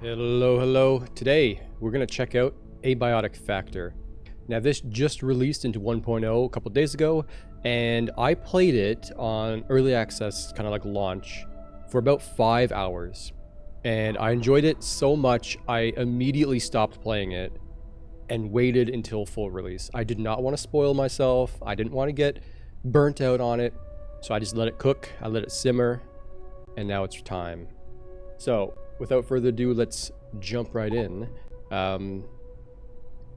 Hello. Today, we're going to check out Abiotic Factor. Now, this just released into 1.0 a couple days ago, and I played it on early access, kind of like launch, for about 5 hours. And I enjoyed it so much, I immediately stopped playing it and waited until full release. I did not want to spoil myself. I didn't want to get burnt out on it. So I just let it cook, I let it simmer, and now it's time. So, without further ado, let's jump right in. I'm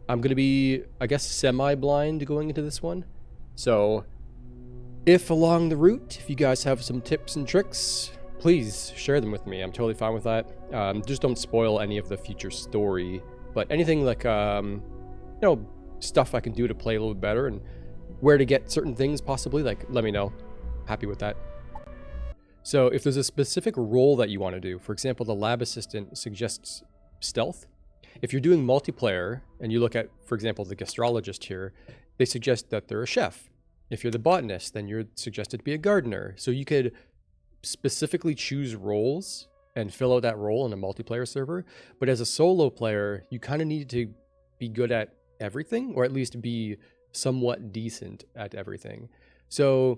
going to be, I guess, semi-blind going into this one. So, if along the route, if you guys have some tips and tricks, please share them with me. I'm totally fine with that. Just don't spoil any of the future story. But anything like, stuff I can do to play a little bit better and where to get certain things possibly, like, let me know. Happy with that. So if there's a specific role that you want to do, for example, the lab assistant suggests stealth. If you're doing multiplayer and you look at, for example, the gastrologist here, they suggest that they're a chef. If you're the botanist, then you're suggested to be a gardener. So you could specifically choose roles and fill out that role in a multiplayer server. But as a solo player, you kind of need to be good at everything, or at least be somewhat decent at everything. So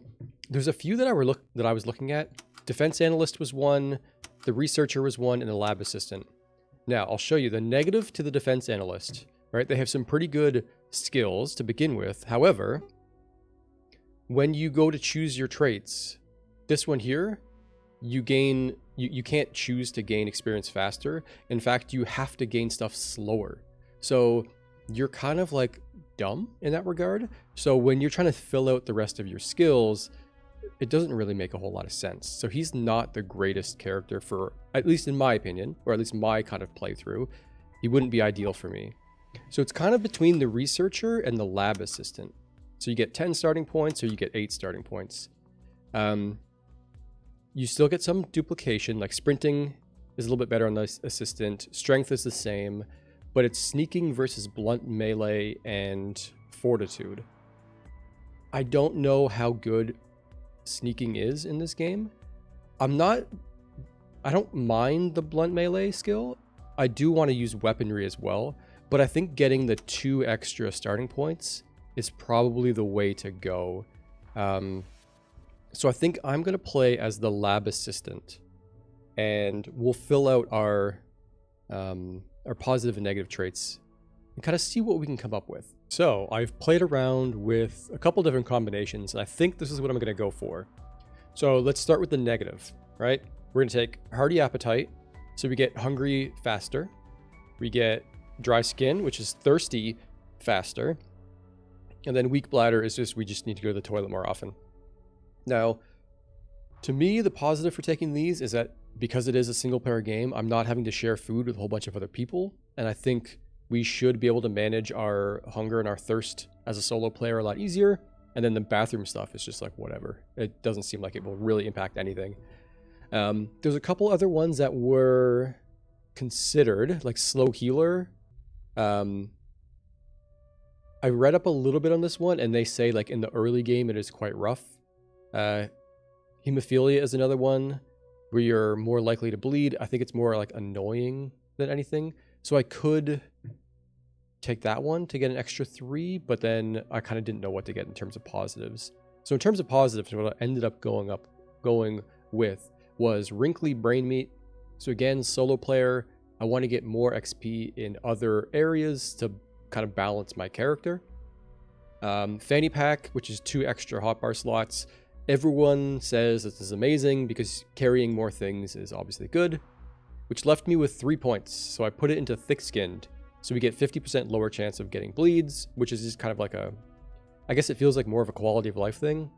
there's a few that I was looking at. Defense analyst was one, the researcher was one, and the lab assistant. Now, I'll show you the negative to the defense analyst, right? They have some pretty good skills to begin with. However, when you go to choose your traits, this one here, you can't choose to gain experience faster. In fact, you have to gain stuff slower. So you're kind of like dumb in that regard. So when you're trying to fill out the rest of your skills, it doesn't really make a whole lot of sense. So he's not the greatest character for, at least in my opinion, or at least my kind of playthrough. He wouldn't be ideal for me. So it's kind of between the researcher and the lab assistant. So you get 10 starting points or you get 8 starting points. You still get some duplication, like sprinting is a little bit better on the assistant. Strength is the same, but it's sneaking versus blunt melee and fortitude. I don't know how good sneaking is in this game. I don't mind the blunt melee skill. I do want to use weaponry as well, but I think getting the 2 extra starting points is probably the way to go. So I think I'm going to play as the lab assistant, and we'll fill out our positive and negative traits and kind of see what we can come up with. So I've played around with a couple different combinations, and I think this is what I'm going to go for. So let's start with the negative, right? We're going to take hearty appetite, so we get hungry faster. We get dry skin, which is thirsty faster. And then weak bladder is just, we just need to go to the toilet more often. Now, to me, the positive for taking these is that because it is a single player game, I'm not having to share food with a whole bunch of other people. And I think we should be able to manage our hunger and our thirst as a solo player a lot easier. And then the bathroom stuff is just like whatever. It doesn't seem like it will really impact anything. There's a couple other ones that were considered, like slow healer. I read up a little bit on this one, and they say like in the early game it is quite rough. Hemophilia is another one where you're more likely to bleed. I think it's more like annoying than anything. So I could take that one to get an extra 3, but then I kind of didn't know what to get in terms of positives. So in terms of positives, what I ended up going with was wrinkly brain meat. So again, solo player, I want to get more XP in other areas to kind of balance my character. Fanny pack, which is 2 extra hotbar slots. Everyone says this is amazing because carrying more things is obviously good, which left me with 3 points. So I put it into thick-skinned. So we get 50% lower chance of getting bleeds, which is just kind of like I guess it feels like more of a quality of life thing.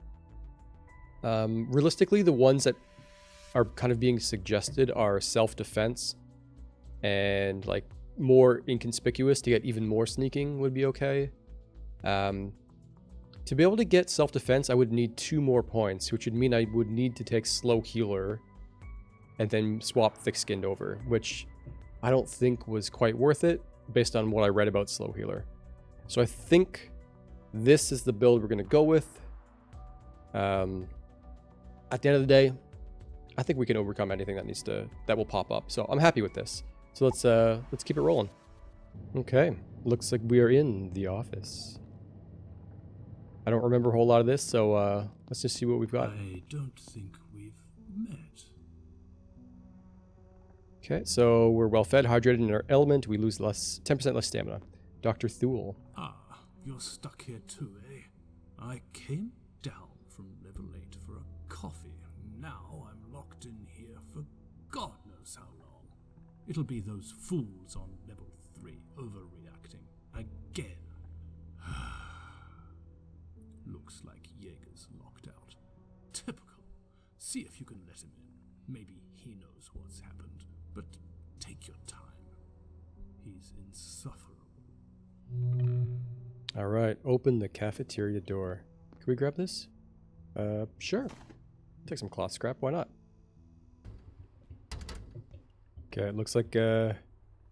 Realistically, the ones that are kind of being suggested are self-defense and like more inconspicuous to get even more sneaking would be okay. To be able to get self-defense, I would need 2 more points, which would mean I would need to take slow healer and then swap thick-skinned over, which I don't think was quite worth it based on what I read about slow healer. So I think this is the build we're going to go with. At the end of the day, I think we can overcome anything that will pop up. So I'm happy with this. So let's keep it rolling. Okay, looks like we are in the office. I don't remember a whole lot of this, so let's just see what we've got. I don't think we've met. Okay, so we're well fed, hydrated in our element. We lose 10% less stamina. Dr. Thule. Ah, you're stuck here too, eh? I came down from level 8 for a coffee. Now I'm locked in here for God knows how long. It'll be those fools on level 3 overreacting again. Looks like Jaeger's locked out. Typical. See if you can let him in. Maybe he knows what's happened. But take your time. He's insufferable. All right, open the cafeteria door. Can we grab this? Sure. Take some cloth scrap, why not? Okay, it looks like our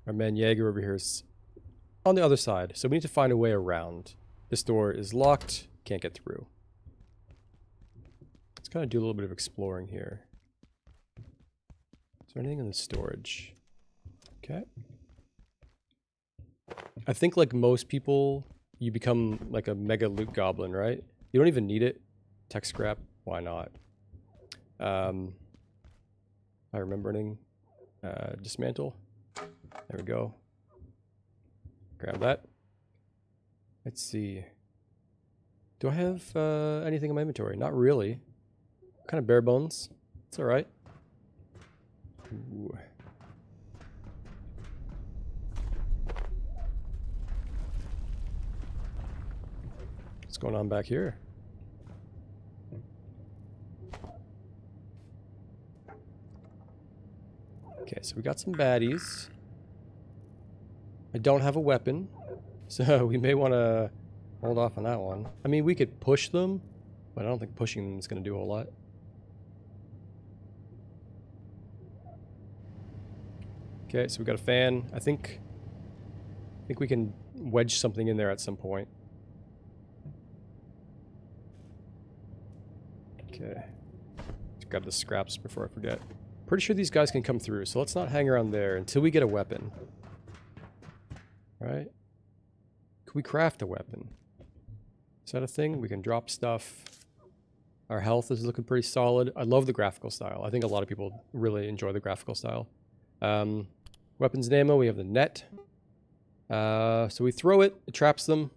man Jaeger over here is on the other side. So we need to find a way around. This door is locked, can't get through. Let's kind of do a little bit of exploring here. Is there anything in the storage? Okay. I think like most people, you become like a mega loot goblin, right? You don't even need it. Tech scrap, why not? I remember anything. Dismantle. There we go. Grab that. Let's see. Do I have anything in my inventory? Not really. Kind of bare bones. It's alright. Ooh. What's going on back here? Okay, so we got some baddies. I don't have a weapon, so we may want to hold off on that one. I mean, we could push them, but I don't think pushing them is going to do a whole lot. Okay, so we got a fan. I think we can wedge something in there at some point. Okay. Let's grab the scraps before I forget. Pretty sure these guys can come through, so let's not hang around there until we get a weapon. Right? Can we craft a weapon? Is that a thing? We can drop stuff. Our health is looking pretty solid. I love the graphical style. I think a lot of people really enjoy the graphical style. Weapons and ammo, we have the net. So we throw it, it traps them.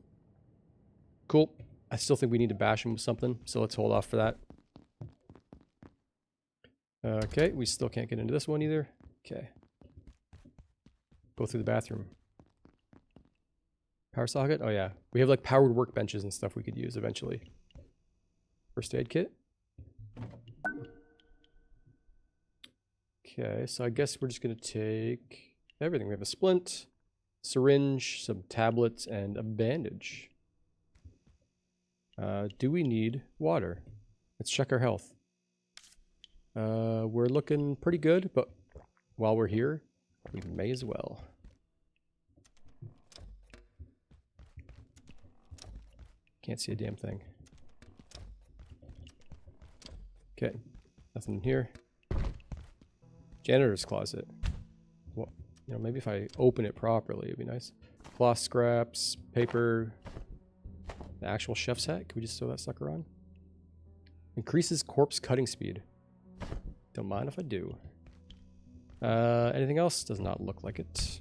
Cool. I still think we need to bash them with something, so let's hold off for that. Okay, we still can't get into this one either. Okay. Go through the bathroom. Power socket? Oh yeah. We have like powered workbenches and stuff we could use eventually. First aid kit. Okay, so I guess we're just gonna take everything. We have a splint, syringe, some tablets, and a bandage. Do we need water? Let's check our health. We're looking pretty good, but while we're here, we may as well. Can't see a damn thing. Okay, nothing in here. Janitor's closet. Well, you know, maybe if I open it properly, it'd be nice. Cloth scraps, paper, the actual chef's hat. Can we just throw that sucker on? Increases corpse cutting speed. Don't mind if I do. Anything else? Does not look like it.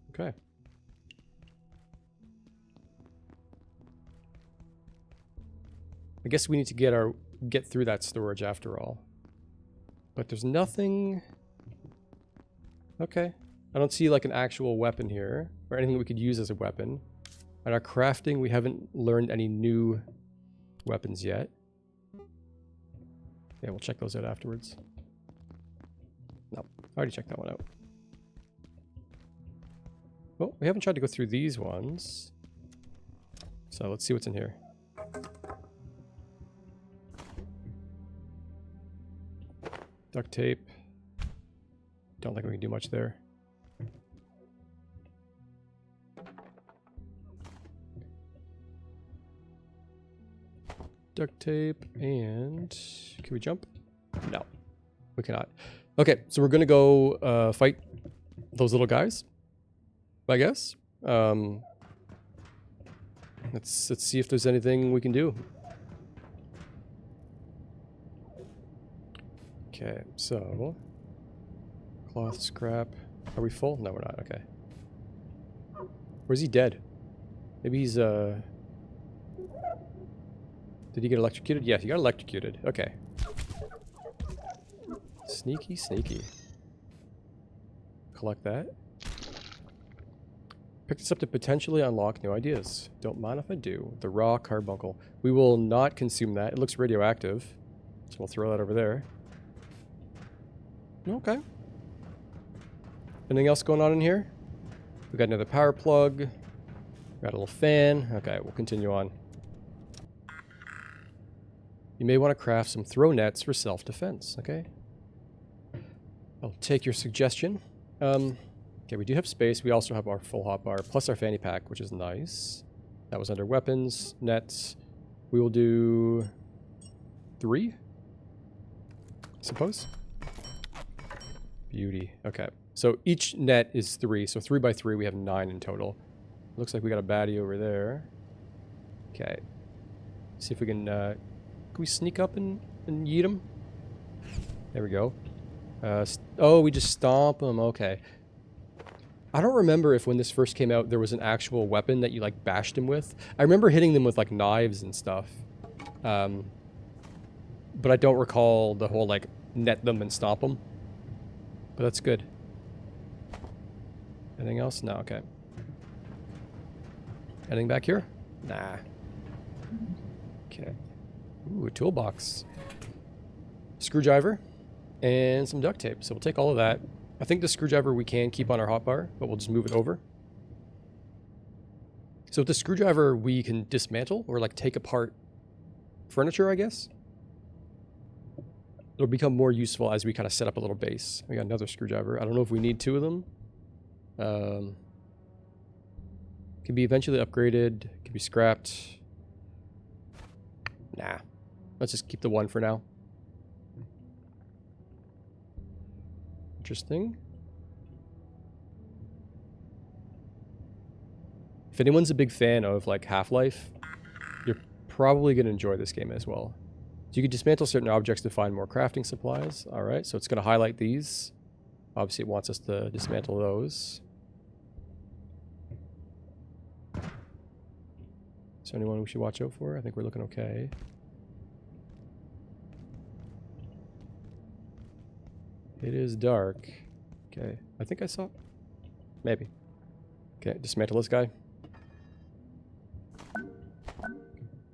Okay. I guess we need to get through that storage after all. But there's nothing. Okay. I don't see like an actual weapon here or anything we could use as a weapon. And our crafting, we haven't learned any new weapons yet. Yeah, we'll check those out afterwards. No, I already checked that one out. Well, we haven't tried to go through these ones. So let's see what's in here. Duct tape. Don't think we can do much there. Duct tape and... Can we jump? No, we cannot. Okay, so we're gonna go fight those little guys, I guess. Let's see if there's anything we can do. Okay, so cloth, scrap. Are we full? No, we're not. Okay. Or is he dead? Maybe he's Did he get electrocuted? Yes, he got electrocuted. Okay. Sneaky, sneaky. Collect that. Pick this up to potentially unlock new ideas. Don't mind if I do. The raw carbuncle. We will not consume that. It looks radioactive. So we'll throw that over there. Okay. Anything else going on in here? We got another power plug. Got a little fan. Okay, we'll continue on. You may want to craft some throw nets for self-defense. Okay. I'll take your suggestion. Okay, we do have space. We also have our full hotbar, plus our fanny pack, which is nice. That was under weapons, nets. We will do 3, I suppose. Beauty. Okay, so each net is 3. So 3 by 3, we have 9 in total. Looks like we got a baddie over there. Okay. See if we can we sneak up and yeet him? There we go. Oh, we just stomp him. Okay. I don't remember if when this first came out there was an actual weapon that you like bashed him with. I remember hitting them with like knives and stuff. But I don't recall the whole like net them and stomp them. But that's good. Anything else? No, okay. Anything back here? Nah. Okay. Ooh, a toolbox. Screwdriver. And some duct tape. So we'll take all of that. I think the screwdriver we can keep on our hotbar, but we'll just move it over. So with the screwdriver, we can dismantle or like take apart furniture, I guess. It'll become more useful as we kind of set up a little base. We got another screwdriver. I don't know if we need 2 of them. Can be eventually upgraded. Can be scrapped. Nah. Let's just keep the 1 for now. Interesting. If anyone's a big fan of like Half-Life, you're probably going to enjoy this game as well. So you can dismantle certain objects to find more crafting supplies. Alright, so it's going to highlight these. Obviously it wants us to dismantle those. Is there anyone we should watch out for? I think we're looking okay. It is dark. Okay, I think I saw... Maybe. Okay, dismantle this guy.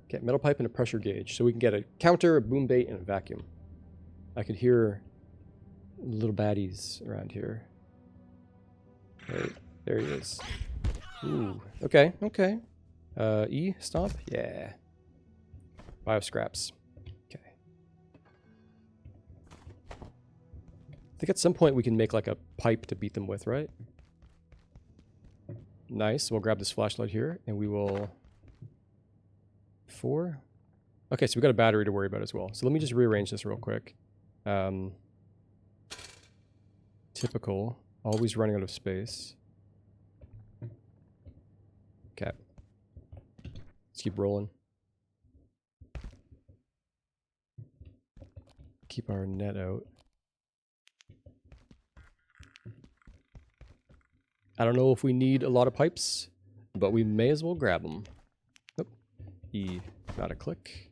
Okay, metal pipe and a pressure gauge. So we can get a counter, a boom bait, and a vacuum. I could hear little baddies around here. Okay, there he is. Ooh, okay, okay. E, stomp? Yeah. Bioscraps. Okay. I think at some point we can make like a pipe to beat them with, right? Nice. We'll grab this flashlight here and we will... 4? Okay, so we've got a battery to worry about as well. So let me just rearrange this real quick. Typical. Always running out of space. Okay. Let's keep rolling. Keep our net out. I don't know if we need a lot of pipes, but we may as well grab them. Nope. E, not a click.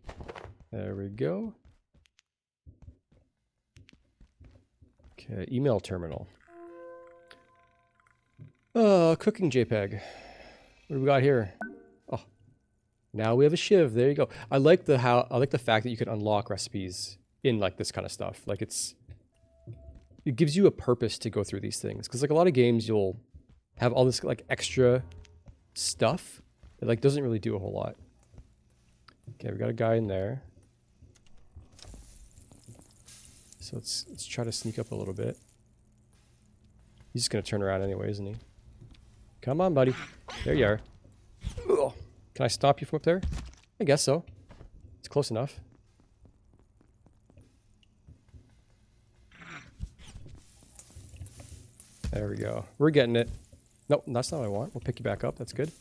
There we go. Okay, email terminal. Cooking JPEG. What do we got here? Oh, now we have a shiv. There you go. I like the fact that you can unlock recipes in like this kind of stuff. Like it gives you a purpose to go through these things. Because like a lot of games, you'll have all this like extra stuff that like doesn't really do a whole lot. Okay, we got a guy in there. So let's try to sneak up a little bit. He's just gonna turn around anyway, isn't he? Come on, buddy. There you are. Ugh. Can I stop you from up there? I guess so. It's close enough. There we go. We're getting it. Nope, that's not what I want. We'll pick you back up. That's good.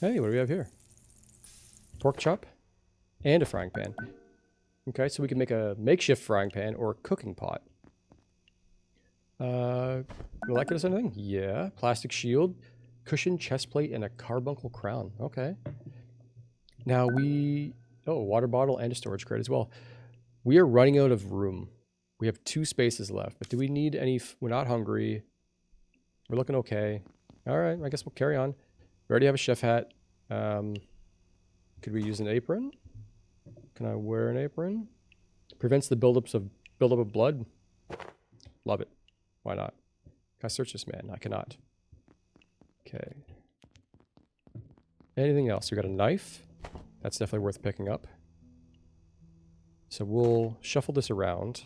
Hey, what do we have here? Pork chop and a frying pan. Okay, so we can make a makeshift frying pan or a cooking pot. Will that get us anything? Yeah. Plastic shield, cushion, chest plate, and a carbuncle crown. Okay. Now we... Oh, a water bottle and a storage crate as well. We are running out of room. We have 2 spaces left, but do we need any... We're not hungry. We're looking okay. Alright, I guess we'll carry on. We already have a chef hat. Could we use an apron? Can I wear an apron? Prevents the buildup of blood. Love it. Why not? Can I search this man? I cannot. Okay. Anything else? We got a knife. That's definitely worth picking up. So we'll shuffle this around.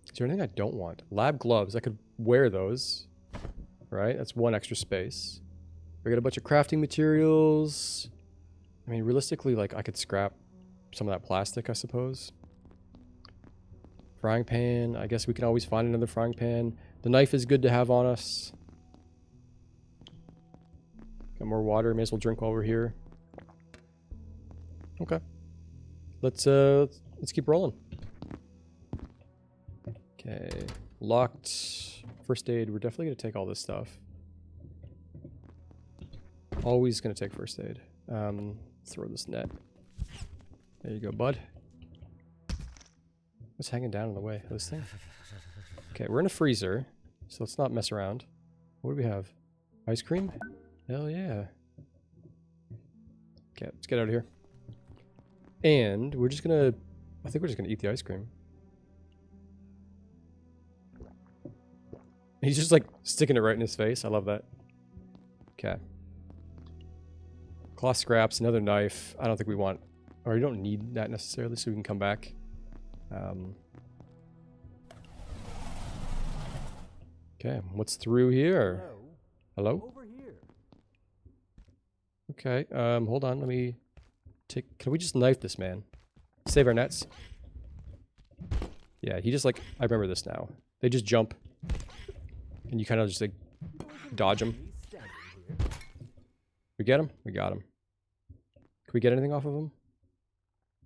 Is there anything I don't want? Lab gloves. I could wear those. Right? That's 1 extra space. We got a bunch of crafting materials. I mean, realistically, like, I could scrap some of that plastic, I suppose. Frying pan. I guess we can always find another frying pan. The knife is good to have on us. Got more water. May as well drink while we're here. Okay. Let's keep rolling. Okay. Locked. First aid. We're definitely going to take all this stuff. Always going to take first aid. Throw this net. There you go, bud. What's hanging down in the way of this thing? Okay, we're in a freezer, so let's not mess around. What do we have? Ice cream? Hell yeah. Okay, let's get out of here. And we're just gonna... I think we're just gonna eat the ice cream. He's just like sticking it right in his face. I love that. Okay. Cloth scraps, another knife. I don't think we want... Or you don't need that necessarily, so we can come back. Okay, what's through here? Hello? Over here. Okay, hold on, let me take... Can we just knife this man? Save our nets. Yeah, he just like... I remember this now. They just jump. And you kind of just like... dodge them. We get him? We got him. Can we get anything off of him?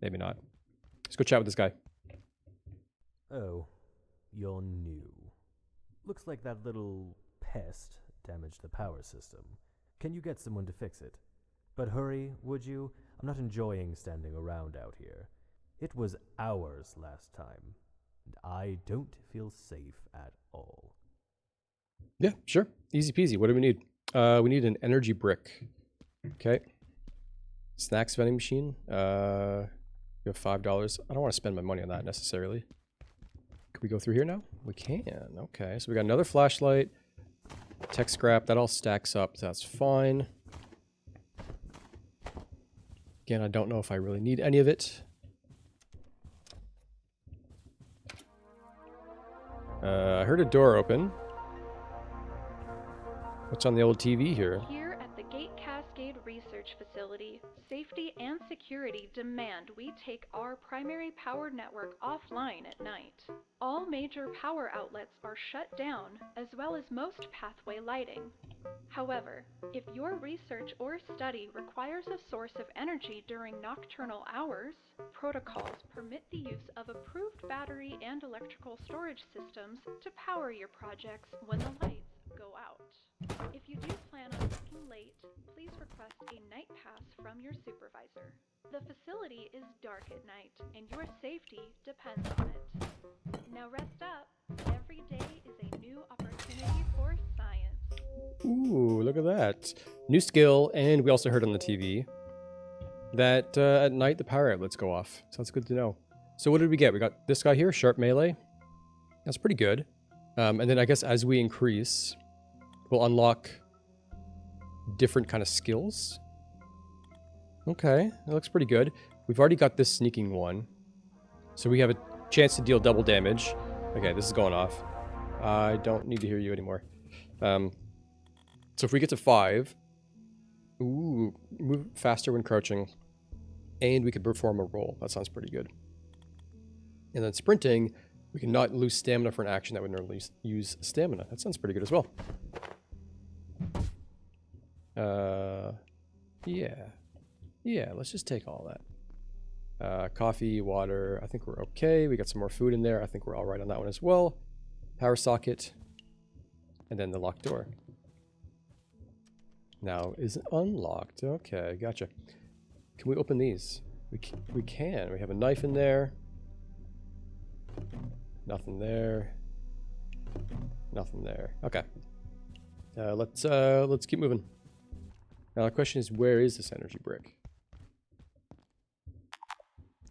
Maybe not. Let's go chat with this guy. Oh, you're new. Looks like that little pest damaged the power system. Can you get someone to fix it? But hurry, would you? I'm not enjoying standing around out here. It was hours last time, and I don't feel safe at all. Yeah, sure. Easy peasy. What do we need? We need an energy brick. Okay. Snacks vending machine. You have $5. I don't want to spend my money on that necessarily. Can we go through here now? We can. Okay, so we got another flashlight. Tech scrap. That all stacks up. That's fine. Again, I don't know if I really need any of it. I heard a door open. What's on the old TV here? Here at the Gate Cascade Research Facility, safety and security demand we take our primary power network offline at night. All major power outlets are shut down, as well as most pathway lighting. However, if your research or study requires a source of energy during nocturnal hours, protocols permit the use of approved battery and electrical storage systems to power your projects when the lights go out. If you do plan on working late, please request a night pass from your supervisor. The facility is dark at night, and your safety depends on it. Now rest up. Every day is a new opportunity for science. Ooh, look at that. New skill, and we also heard on the TV that at night the power outlets go off. So that's good to know. So what did we get? We got this guy here, sharp melee. That's pretty good. And then I guess as we increase, we'll unlock different kind of skills. Okay, that looks pretty good. We've already got this sneaking one. So we have a chance to deal double damage. Okay, this is going off. I don't need to hear you anymore. So if we get to 5... Ooh, move faster when crouching. And we could perform a roll. That sounds pretty good. And then sprinting, We can not lose stamina for an action that would normally use stamina. That sounds pretty good as well. Yeah. Yeah, let's just take all that. Coffee, water, I think we're okay. We got some more food in there. I think we're all right on that one as well. Power socket. And then the locked door. Now is unlocked. Okay, gotcha. Can we open these? We can. We have a knife in there. Nothing there. Nothing there. Okay. Let's keep moving. Now the question is, where is this energy brick?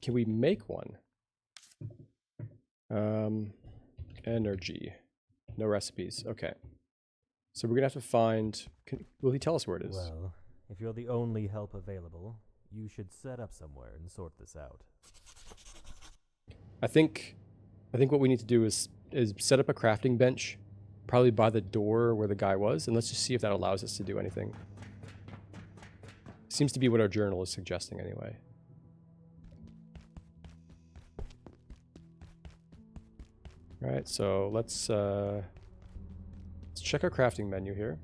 Can we make one? Energy. No recipes. Okay. So we're gonna have to find. Will he tell us where it is? Well, if you're the only help available, you should set up somewhere and sort this out. I think what we need to do is set up a crafting bench, probably by the door where the guy was, and let's just see if that allows us to do anything. Seems to be what our journal is suggesting anyway. All right, so let's check our crafting menu here.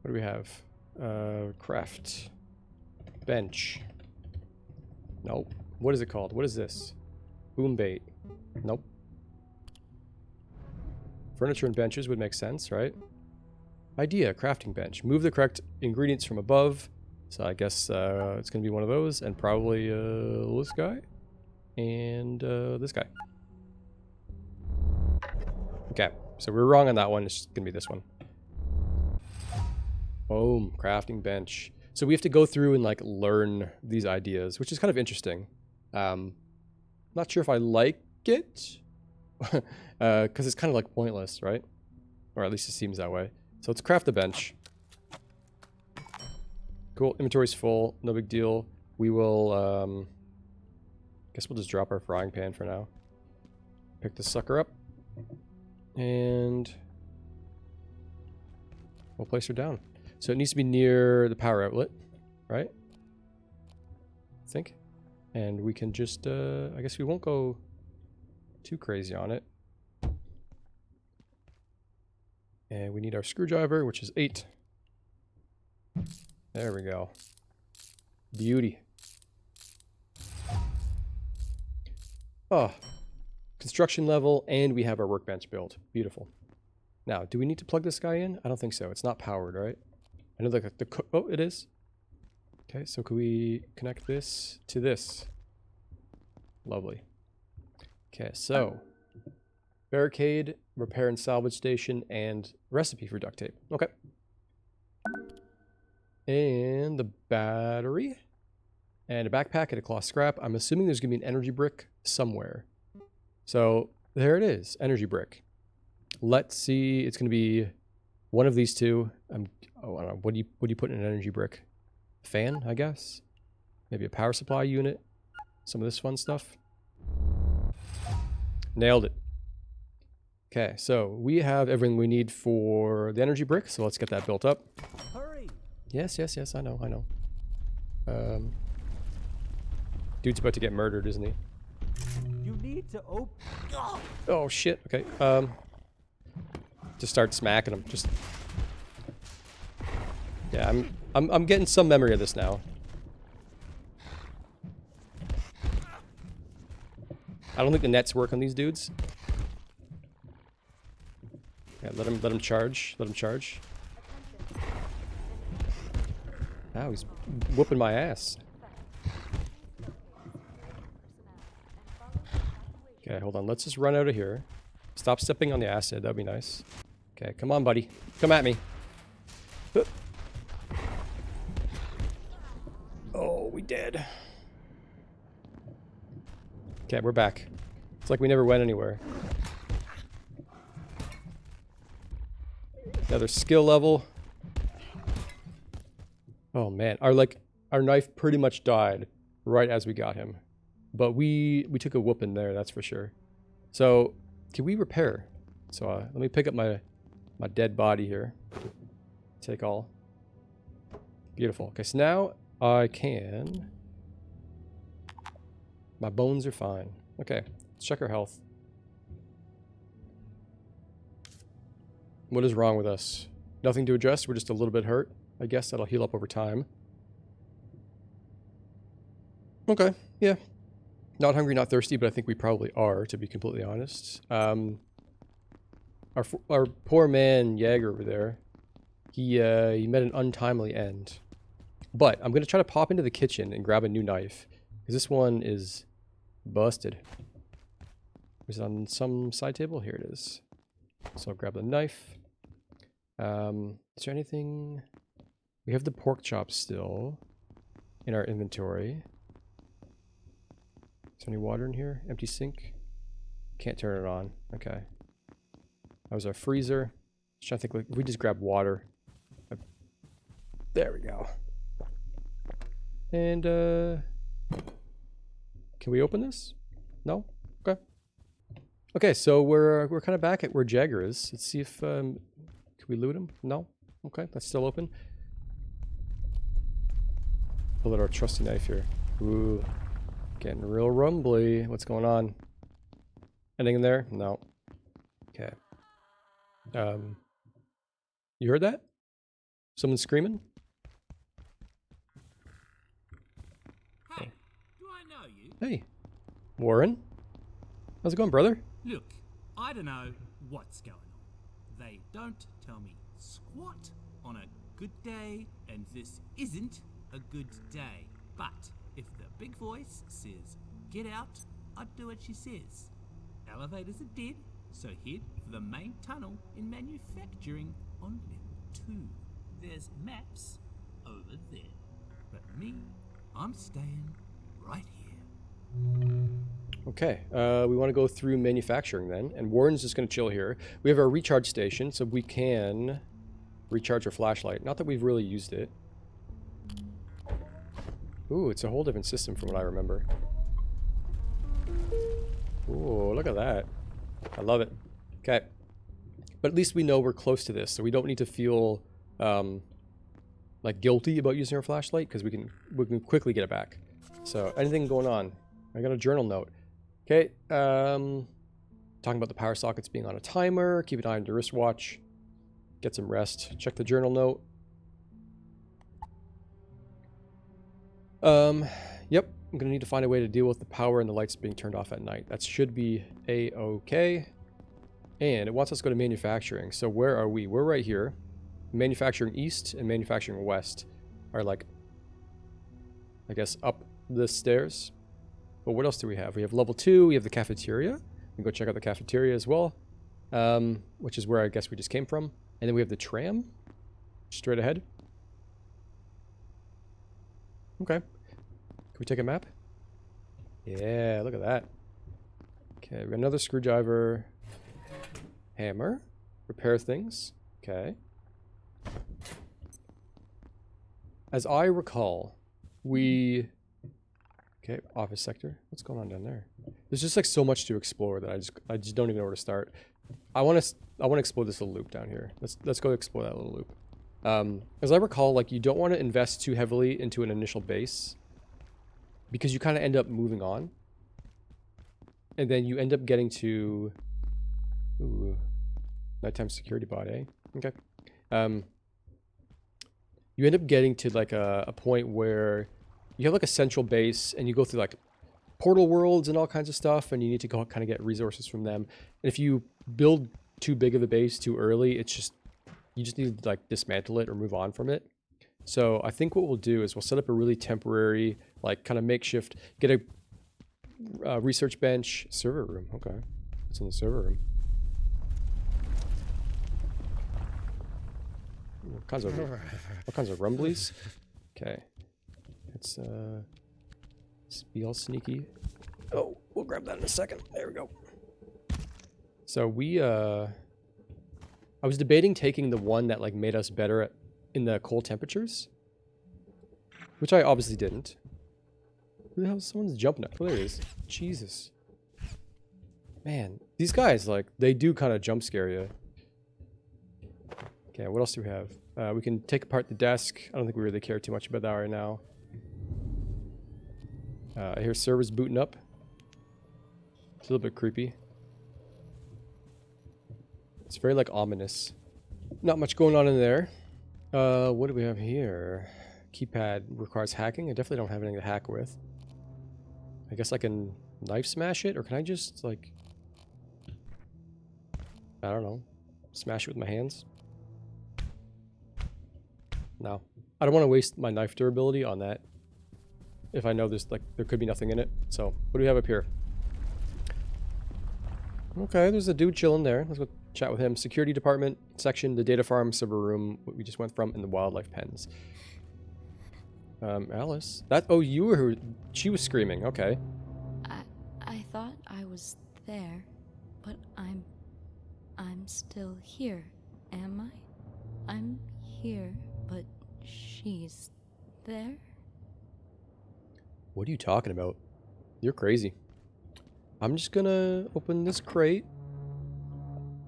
What do we have? Craft. Bench. Nope. What is it called? What is this? Boom bait. Nope. Furniture and benches would make sense, right? Idea, crafting bench. Move the correct ingredients from above. So I guess it's going to be one of those, and probably this guy. And this guy. Okay, so we're wrong on that one. It's just going to be this one. Boom, crafting bench. So we have to go through and like learn these ideas, which is kind of interesting. Not sure if I like it, because it's kind of like pointless, right? Or at least it seems that way. So let's craft the bench. Cool, inventory's full, no big deal. We will, guess we'll just drop our frying pan for now. Pick this sucker up. And we'll place her down. So it needs to be near the power outlet, right? I think. And we can just, I guess we won't go too crazy on it. And we need our screwdriver, which is 8. There we go. Beauty. Oh, construction level, and we have our workbench built. Beautiful. Now, do we need to plug this guy in? I don't think so. It's not powered, right? I know the oh, it is. Okay, so can we connect this to this? Lovely. Okay, so barricade, repair and salvage station, and recipe for duct tape. Okay. And the battery. And a backpack and a cloth scrap. I'm assuming there's going to be an energy brick somewhere. So there it is, energy brick. Let's see, it's going to be one of these two. Oh, I don't know. What do you put in an energy brick? Fan, I guess. Maybe a power supply unit. Some of this fun stuff. Nailed it. Okay, so we have everything we need for the energy brick, so let's get that built up. Hurry! Yes, I know. Dude's about to get murdered, isn't he? You need to open. Oh shit. Okay. Just start smacking him. Just. Yeah, I'm getting some memory of this now. I don't think the nets work on these dudes. Yeah, let him charge. Let him charge. Wow, he's whooping my ass. Okay, hold on. Let's just run out of here. Stop stepping on the acid. That'd be nice. Okay, come on, buddy. Come at me. Oh, we dead. Okay, we're back. It's like we never went anywhere. Another skill level. Oh man, our knife pretty much died right as we got him. But we took a whooping there, that's for sure. So, can we repair? So let me pick up my dead body here. Take all. Beautiful. Okay, so now I can... My bones are fine. Okay. Let's check our health. What is wrong with us? Nothing to address. We're just a little bit hurt. I guess that'll heal up over time. Okay, yeah. Not hungry, not thirsty, but I think we probably are, to be completely honest. Our poor man, Jaeger, over there, he met an untimely end. But I'm going to try to pop into the kitchen and grab a new knife, because this one is busted. Is it on some side table? Here it is. So I'll grab the knife. Is there anything... We have the pork chops still in our inventory. Is there any water in here? Empty sink? Can't turn it on. Okay. That was our freezer. Just trying to think, like, if we just grab water. There we go. And, can we open this? No? Okay. Okay, so we're kind of back at where Jagger is. Let's see if, can we loot him? No? Okay, that's still open. Pull out our trusty knife here. Ooh. Getting real rumbly. What's going on? Anything in there? No. Okay. You heard that? Someone screaming? Hey, do I know you? Hey. Warren? How's it going, brother? Look, I don't know what's going on. They don't tell me squat on a good day, and this isn't a good day. But if the big voice says get out, I'd do what she says. Elevators are dead, so head for the main tunnel in manufacturing on level 2. There's maps over there. But me, I'm staying right here. Okay, we want to go through manufacturing then, and Warren's just going to chill here. We have our recharge station, so we can recharge our flashlight. Not that we've really used it. Ooh, it's a whole different system from what I remember. Ooh, look at that. I love it. Okay. But at least we know we're close to this, so we don't need to feel like guilty about using our flashlight, because we can quickly get it back. So, anything going on? I got a journal note. Okay, talking about the power sockets being on a timer, keep an eye on your wristwatch, get some rest, check the journal note. Yep, I'm gonna need to find a way to deal with the power and the lights being turned off at night. That should be a-okay. And it wants us to go to manufacturing. So where are we? We're right here. Manufacturing east and manufacturing west are like, I guess, up the stairs. But what else do we have? We have level 2, we have the cafeteria. We can go check out the cafeteria as well. Which is where I guess we just came from. And then we have the tram. Straight ahead. Okay. Can we take a map? Yeah, look at that. Okay, we got another screwdriver. Hammer. Repair things. Okay. As I recall, we... Okay, office sector. What's going on down there? There's just like so much to explore that I just don't even know where to start. I want to explore this little loop down here. Let's go explore that little loop. As I recall, like, you don't want to invest too heavily into an initial base because you kind of end up moving on, and then you end up getting to nighttime security bot, eh? Okay. You end up getting to like a point where you have like a central base and you go through like portal worlds and all kinds of stuff, and you need to go kind of get resources from them. And if you build too big of a base too early, it's just, you just need to like dismantle it or move on from it. So I think what we'll do is we'll set up a really temporary, like kind of makeshift, get a research bench, server room. Okay. What's in the server room? What kinds of rumblies? Okay. Let's be all sneaky. Oh, we'll grab that in a second. There we go. So we I was debating taking the one that like made us better in the cold temperatures, which I obviously didn't. Who the hell? Someone's jumping up. Oh, there it is. Jesus. Man, these guys, like, they do kind of jump scare you. Okay, what else do we have? We can take apart the desk. I don't think we really care too much about that right now. I hear servers booting up. It's a little bit creepy. It's very, like, ominous. Not much going on in there. What do we have here? Keypad requires hacking. I definitely don't have anything to hack with. I guess I can knife smash it, or can I just, like... I don't know. Smash it with my hands? No. I don't want to waste my knife durability on that. If I know there's, like, there could be nothing in it. So, what do we have up here? Okay, there's a dude chilling there. Let's go chat with him. Security department section, the data farm, server room, what we just went from, and the wildlife pens. Alice? That, oh, you were who, she was screaming, okay. I thought I was there, but I'm still here, am I? I'm here, but she's there? What are you talking about? You're crazy. I'm just gonna open this crate.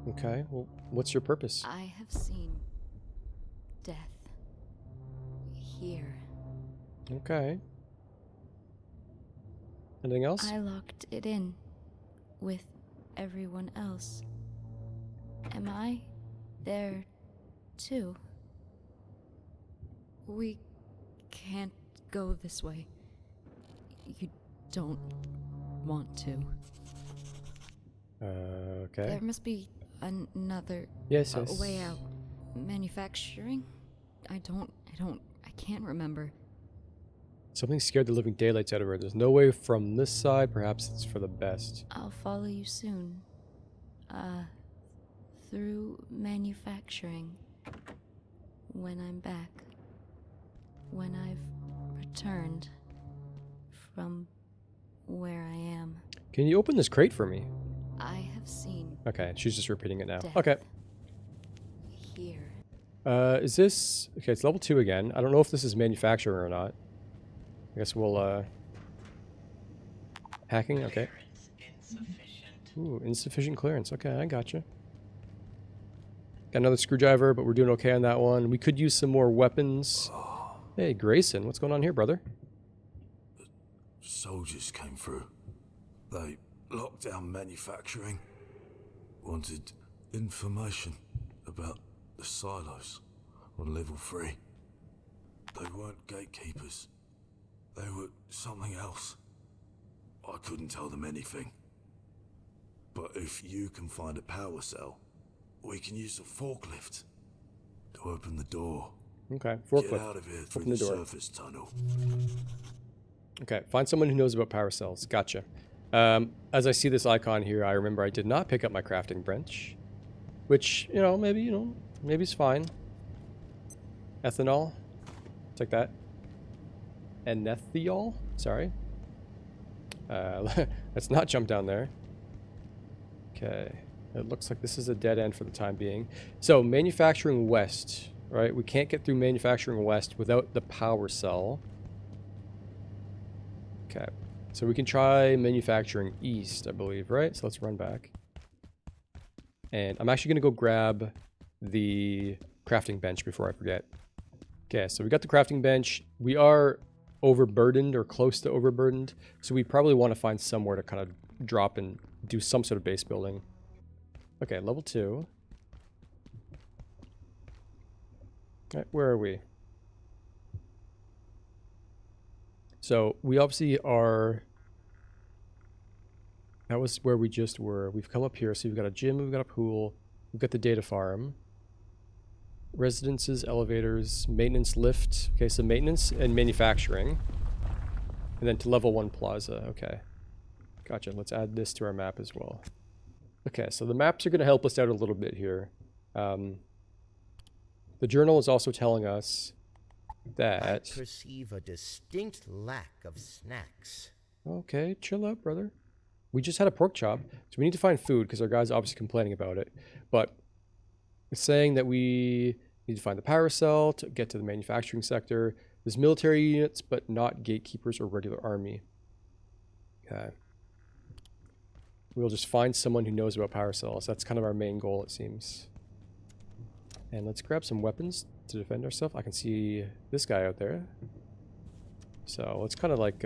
Okay, well, what's your purpose? I have seen death here. Okay. Anything else? I locked it in with everyone else. Am I there too? We can't go this way. You don't want to. Okay. There must be another Yes. way out. Manufacturing? I can't remember. Something scared the living daylights out of her. There's no way from this side. Perhaps it's for the best. I'll follow you soon. Through manufacturing. When I'm back. When I've returned from where I am. Can you open this crate for me? I have seen Okay, she's just repeating it now. death Okay. here. Is this... Okay, it's level 2 again. I don't know if this is manufacturing or not. I guess we'll, hacking? Okay. Ooh, insufficient clearance. Okay, I gotcha. Got another screwdriver, but we're doing okay on that one. We could use some more weapons. Hey, Grayson, what's going on here, brother? Soldiers came through. They locked down manufacturing. Wanted information about the silos on level 3. They weren't gatekeepers. They were something else. I couldn't tell them anything. But if you can find a power cell, we can use a forklift to open the door. Okay, Get forklift. out of here through Open the the door. surface tunnel. Okay, find someone who knows about power cells. Gotcha. As I see this icon here, I remember I did not pick up my crafting bench. Which, maybe it's fine. Ethanol. Take that. Enethiol? Sorry. Let's not jump down there. Okay. It looks like this is a dead end for the time being. So, manufacturing west, right? We can't get through manufacturing west without the power cell. Okay. So we can try manufacturing east, I believe, right? So let's run back. And I'm actually going to go grab the crafting bench before I forget. Okay, so we got the crafting bench. We are overburdened or close to overburdened. So we probably want to find somewhere to kind of drop and do some sort of base building. Okay, level 2. All right, where are we? So we obviously are... That was where we just were. We've come up here. So we've got a gym, we've got a pool, we've got the data farm. Residences, elevators, maintenance lift. Okay, so maintenance and manufacturing. And then to level 1 plaza. Okay. Gotcha. Let's add this to our map as well. Okay, so the maps are going to help us out a little bit here. The journal is also telling us that... I perceive a distinct lack of snacks. Okay, chill out, brother. We just had a pork chop, so we need to find food because our guy's obviously complaining about it. But it's saying that we need to find the power cell to get to the manufacturing sector. There's military units, but not gatekeepers or regular army. Okay. We'll just find someone who knows about power cells. That's kind of our main goal, it seems. And let's grab some weapons to defend ourselves. I can see this guy out there. So let's kind of like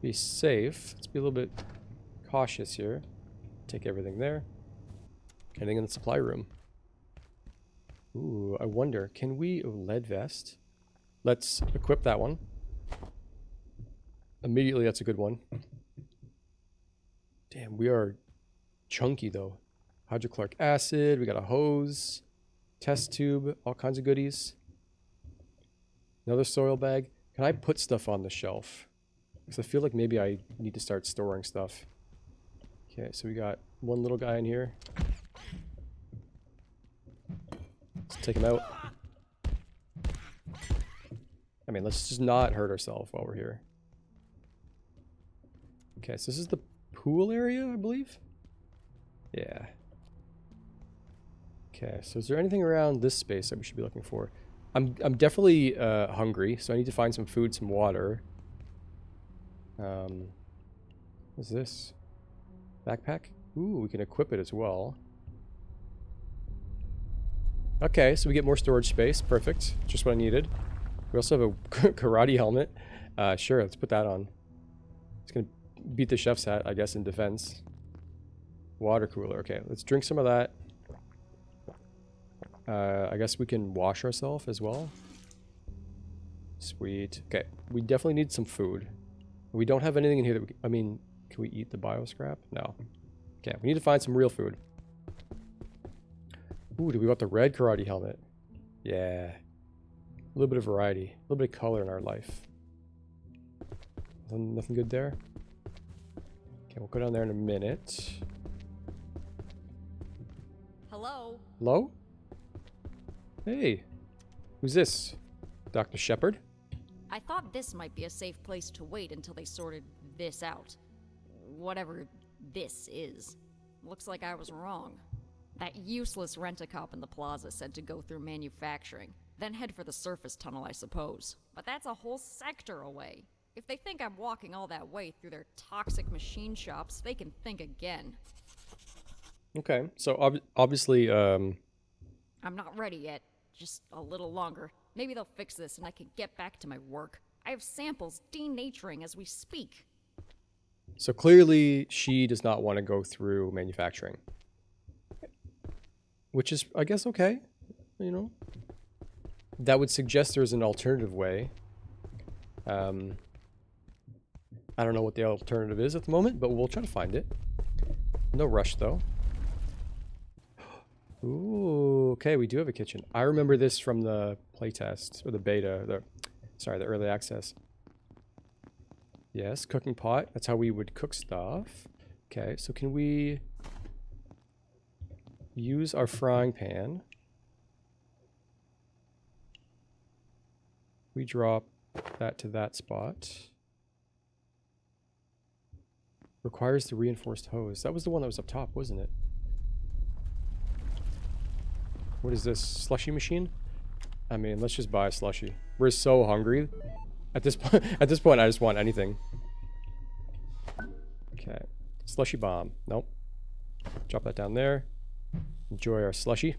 be safe. Let's be a little bit cautious here. Take everything there. Anything in the supply room? Ooh, I wonder, can we... Oh, lead vest. Let's equip that one. Immediately, that's a good one. Damn, we are chunky, though. Hydrochloric acid, we got a hose, test tube, all kinds of goodies. Another soil bag. Can I put stuff on the shelf? Because I feel like maybe I need to start storing stuff. Okay, so we got one little guy in here. Let's take him out. I mean, let's just not hurt ourselves while we're here. Okay, so this is the pool area, I believe? Yeah. Okay, so is there anything around this space that we should be looking for? I'm definitely hungry, so I need to find some food, some water. What's this? Backpack? Ooh, we can equip it as well. Okay, so we get more storage space. Perfect. Just what I needed. We also have a karate helmet. Sure, let's put that on. It's gonna beat the chef's hat, I guess, in defense. Water cooler. Okay, let's drink some of that. I guess we can wash ourselves as well. Sweet. Okay, we definitely need some food. We don't have anything in here that we... I mean, can we eat the bio scrap? No. Okay, we need to find some real food. Ooh, do we want the red karate helmet? Yeah. A little bit of variety. A little bit of color in our life. Nothing good there? Okay, we'll go down there in a minute. Hello? Hello? Hey. Who's this? Dr. Shepard? I thought this might be a safe place to wait until they sorted this out. Whatever this is. Looks like I was wrong. That useless rent-a-cop in the plaza said to go through manufacturing, then head for the surface tunnel, I suppose. But that's a whole sector away. If they think I'm walking all that way through their toxic machine shops, they can think again. Okay, so obviously, I'm not ready yet. Just a little longer. Maybe they'll fix this and I can get back to my work. I have samples denaturing as we speak. So clearly she does not want to go through manufacturing. Which is, I guess, okay. You know? That would suggest there's an alternative way. I don't know what the alternative is at the moment, but we'll try to find it. No rush, though. Ooh, okay, we do have a kitchen. I remember this from the playtest, or the beta, the early access. Yes, cooking pot. That's how we would cook stuff. Okay, so can we use our frying pan? We drop that to that spot. Requires the reinforced hose. That was the one that was up top, wasn't it? What is this? Slushy machine? I mean, let's just buy a slushy. We're so hungry. At this point, I just want anything. Okay. Slushy bomb. Nope. Drop that down there. Enjoy our slushy.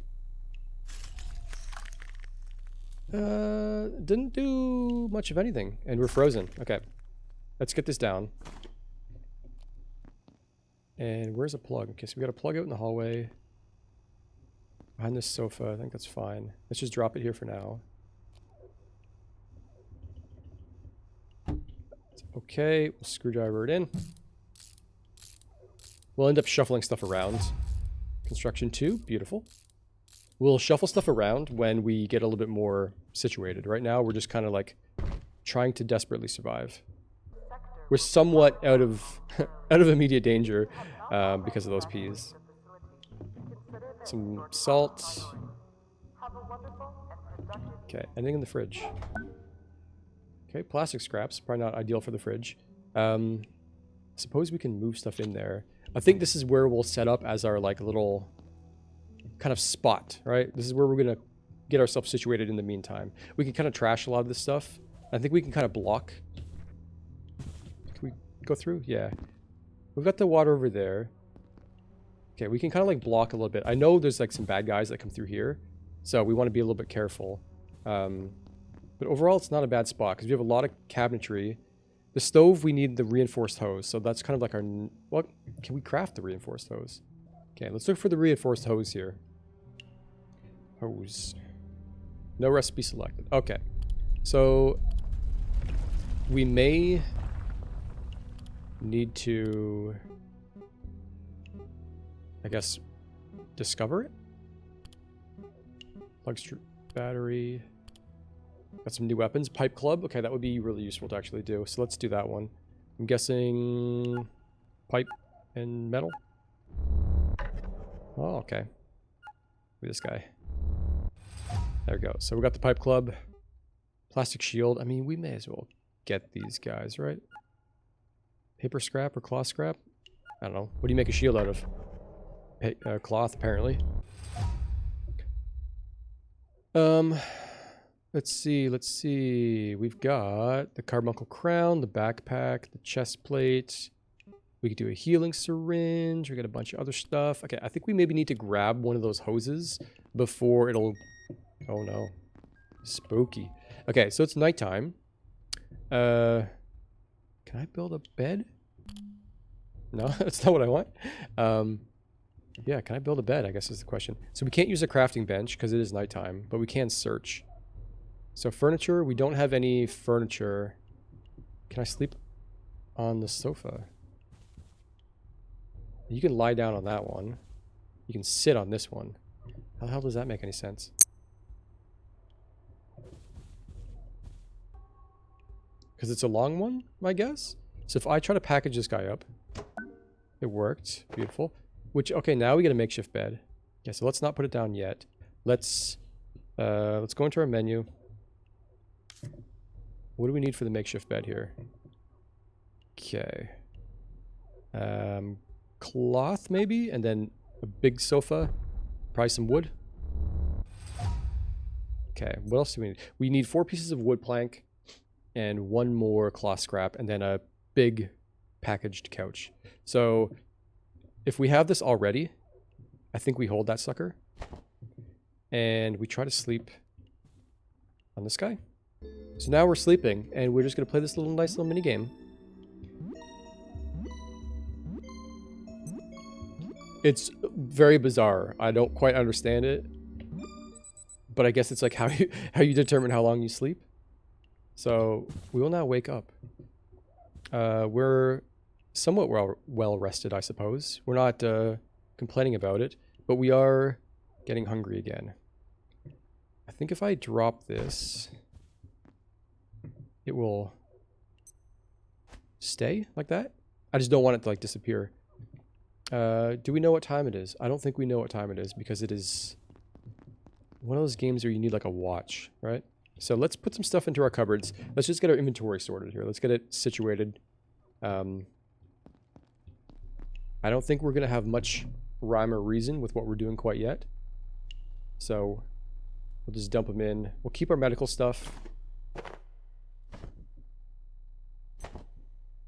Didn't do much of anything. And we're frozen. Okay. Let's get this down. And where's a plug? Okay, so we got a plug out in the hallway. Behind this sofa. I think that's fine. Let's just drop it here for now. Okay, we'll screwdriver it in. We'll end up shuffling stuff around. Construction 2, beautiful. We'll shuffle stuff around when we get a little bit more situated. Right now, we're just kind of like trying to desperately survive. We're somewhat out of immediate danger because of those peas. Some salt. Okay, anything in the fridge? Okay, plastic scraps. Probably not ideal for the fridge. Suppose we can move stuff in there. I think this is where we'll set up as our like little kind of spot, right? This is where we're gonna get ourselves situated in the meantime. We can kind of trash a lot of this stuff. I think we can kind of block. Can we go through? Yeah. We've got the water over there. Okay, we can kind of like block a little bit. I know there's like some bad guys that come through here, so we want to be a little bit careful. But overall, it's not a bad spot because we have a lot of cabinetry. The stove, we need the reinforced hose. So that's kind of like our... What? Can we craft the reinforced hose? Okay, let's look for the reinforced hose here. Hose. No recipe selected. Okay. So we may need to, I guess, discover it. Plug battery. Got some new weapons. Pipe club. Okay, that would be really useful to actually do. So let's do that one. I'm guessing pipe and metal. Oh, okay. Look at this guy. There we go. So we got the pipe club. Plastic shield. I mean, we may as well get these guys, right? Paper scrap or cloth scrap? I don't know. What do you make a shield out of? Cloth, apparently. Let's see. We've got the carbuncle crown, the backpack, the chest plate. We could do a healing syringe. We got a bunch of other stuff. Okay, I think we maybe need to grab one of those hoses before it'll... Oh no. Spooky. Okay, so it's nighttime. Can I build a bed? No, that's not what I want. Yeah, can I build a bed, I guess is the question. So we can't use a crafting bench because it is nighttime, but we can search. So furniture, we don't have any furniture. Can I sleep on the sofa? You can lie down on that one. You can sit on this one. How the hell does that make any sense? Because it's a long one, I guess? So if I try to package this guy up, it worked. Beautiful. Which, okay, now we get a makeshift bed. Yeah, so let's not put it down yet. Let's go into our menu. What do we need for the makeshift bed here? Okay. Cloth, maybe? And then a big sofa. Probably some wood. Okay, what else do we need? We need 4 pieces of wood plank and 1 more cloth scrap, and then a big packaged couch. So if we have this already, I think we hold that sucker. And we try to sleep on this guy. So now we're sleeping, and we're just going to play this nice little mini game. It's very bizarre. I don't quite understand it. But I guess it's like how you determine how long you sleep. So we will now wake up. We're somewhat well rested, I suppose. We're not complaining about it, but we are getting hungry again. I think if I drop this, it will stay like that. I just don't want it to like disappear. Do we know what time it is? I don't think we know what time it is because it is one of those games where you need like a watch, right? So let's put some stuff into our cupboards. Let's just get our inventory sorted here. Let's get it situated. I don't think we're going to have much rhyme or reason with what we're doing quite yet. So we'll just dump them in. We'll keep our medical stuff.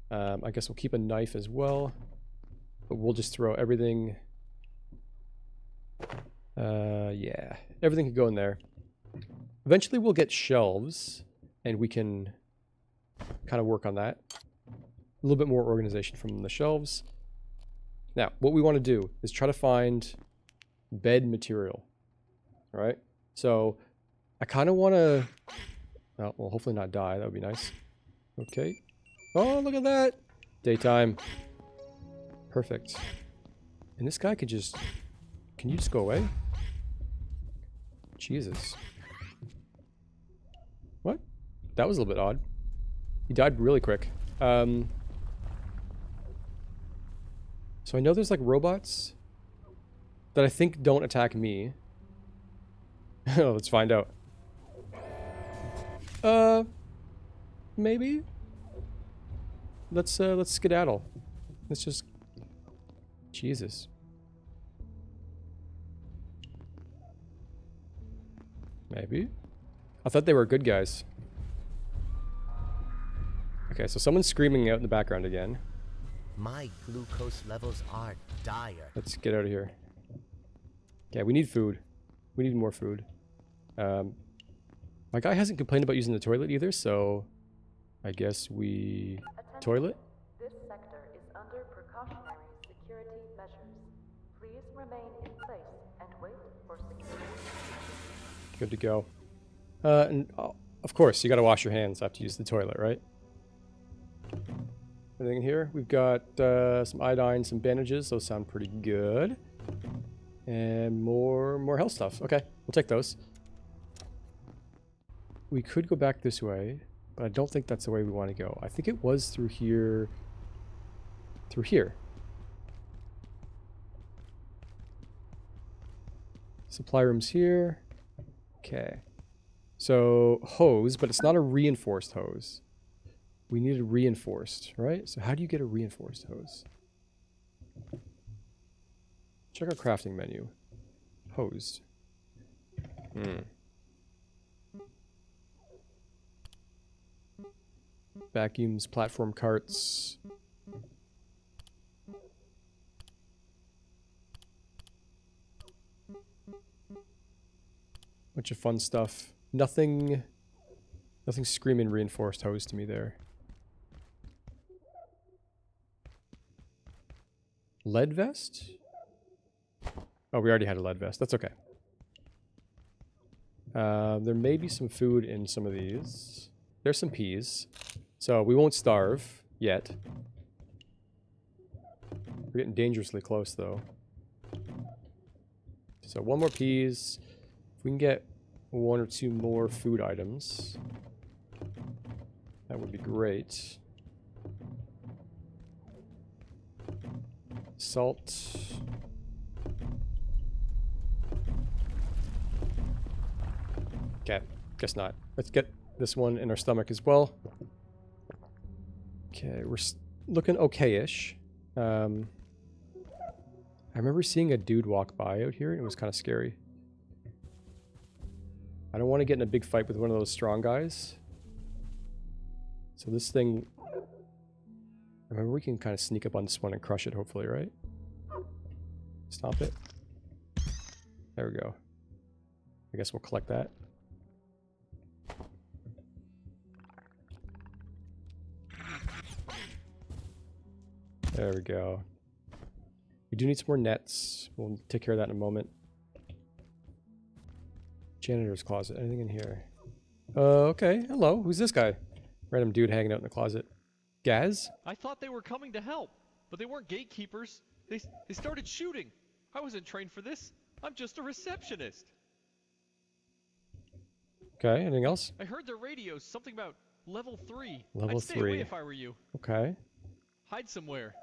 I guess we'll keep a knife as well. But we'll just throw everything. Yeah, everything can go in there. Eventually we'll get shelves, and we can kind of work on that. A little bit more organization from the shelves. Now, what we want to do is try to find bed material. All right? So, I kind of want to... Oh, well, hopefully not die. That would be nice. Okay. Oh, look at that! Daytime. Perfect. And this guy could just... Can you just go away? Jesus. What? That was a little bit odd. He died really quick. So I know there's like robots that I think don't attack me. Let's find out. Maybe? Let's skedaddle. Let's just... Jesus. Maybe? I thought they were good guys. Okay, so someone's screaming out in the background again. My glucose levels are dire. Let's get out of here. Yeah, we need food. We need more food. My guy hasn't complained about using the toilet either, so I guess we... Toilet? This sector is under precautionary security measures. Please remain in place and wait for security. Good to go. And of course, you gotta wash your hands after you use the toilet, right? Anything in here? We've got some iodine, some bandages. Those sound pretty good. And more health stuff. Okay, we'll take those. We could go back this way, but I don't think that's the way we want to go. I think it was through here. Through here. Supply room's here. Okay. So, hose, but it's not a reinforced hose. We need a reinforced, right? So how do you get a reinforced hose? Check our crafting menu. Hosed. Vacuums, platform carts. Bunch of fun stuff. Nothing screaming reinforced hose to me there. Lead vest? Oh, we already had a lead vest. That's okay. There may be some food in some of these. There's some peas. So we won't starve yet. We're getting dangerously close, though. So one more peas. If we can get one or two more food items, that would be great. Salt. Okay, guess not. Let's get this one in our stomach as well. Okay, we're looking okay-ish. I remember seeing a dude walk by out here, and it was kind of scary. I don't want to get in a big fight with one of those strong guys. So this thing... I remember we can kind of sneak up on this one and crush it, hopefully, right? Stomp it. There we go. I guess we'll collect that. There we go. We do need some more nets. We'll take care of that in a moment. Janitor's closet. Anything in here? Okay. Hello. Who's this guy? Random dude hanging out in the closet. Gaz? I thought they were coming to help, but they weren't gatekeepers. They started shooting. I wasn't trained for this. I'm just a receptionist. Okay. Anything else? I heard their radios. Something about level 3. Level I'd stay 3. away if I were you. Okay. Hide somewhere.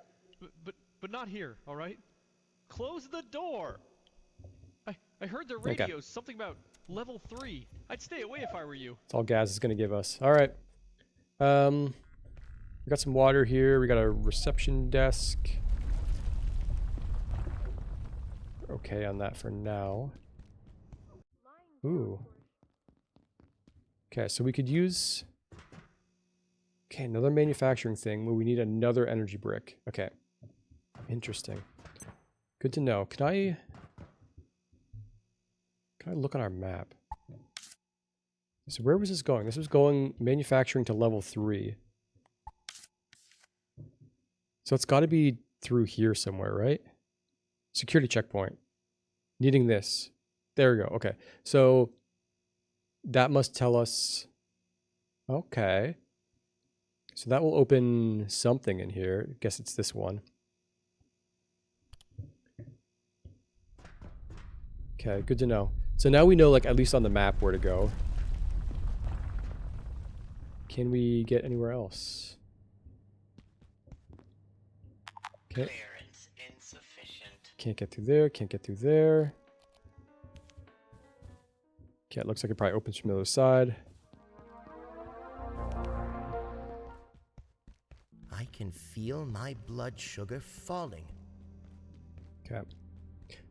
But not here, all right? Close the door. I heard their radios. Okay. Something about level 3. I'd stay away if I were you. That's all Gaz is going to give us. All right. We got some water here. We got a reception desk. Okay on that for now. Ooh. Okay, so we could use... Okay, another manufacturing thing where we need another energy brick. Okay. Interesting. Good to know. Can I look on our map? So where was this going? This was going manufacturing to level 3. So it's got to be through here somewhere, right? Security checkpoint. Needing this. There we go. Okay. So that must tell us... Okay. So that will open something in here. I guess it's this one. Okay, good to know. So now we know, like, at least on the map where to go. Can we get anywhere else? Okay. Clearance insufficient. Can't get through there, can't get through there. Okay, it looks like it probably opens from the other side. I can feel my blood sugar falling. Okay.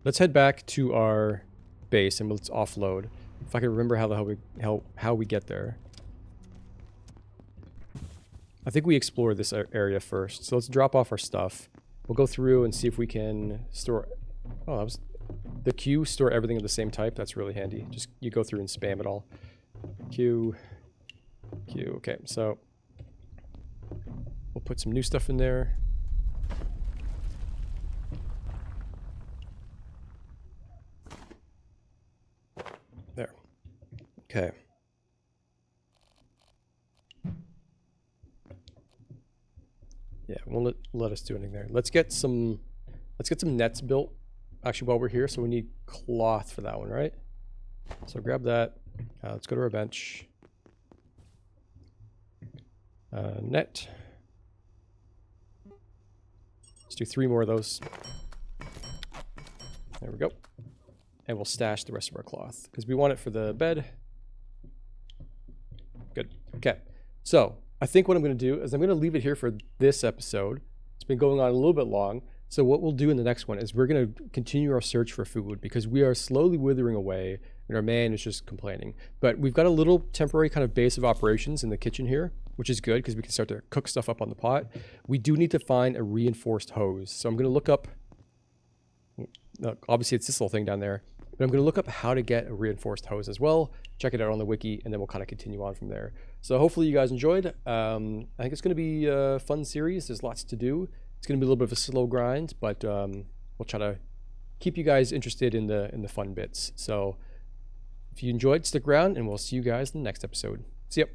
Let's head back to our base and let's offload. If I can remember how we get there. I think we explore this area first. So let's drop off our stuff. We'll go through and see if we can store... Oh, that was... The Q, store everything of the same type. That's really handy. Just you go through and spam it all. Q. Okay, so We'll put some new stuff in there. There. Okay. Yeah, won't let us do anything there. Let's get some nets built. Actually, while we're here, so we need cloth for that one, right? So grab that. Let's go to our bench. Net. Let's do 3 more of those. There we go. And we'll stash the rest of our cloth because we want it for the bed. Good. Okay. So I think what I'm going to do is I'm going to leave it here for this episode. It's been going on a little bit long. So what we'll do in the next one is we're going to continue our search for food because we are slowly withering away and our man is just complaining. But we've got a little temporary kind of base of operations in the kitchen here, which is good because we can start to cook stuff up on the pot. We do need to find a reinforced hose. So I'm going to look up, obviously it's this little thing down there, but I'm going to look up how to get a reinforced hose as well, check it out on the wiki, and then we'll kind of continue on from there. So hopefully you guys enjoyed. I think it's going to be a fun series. There's lots to do. It's going to be a little bit of a slow grind, but we'll try to keep you guys interested in the fun bits. So if you enjoyed, stick around, and we'll see you guys in the next episode. See ya.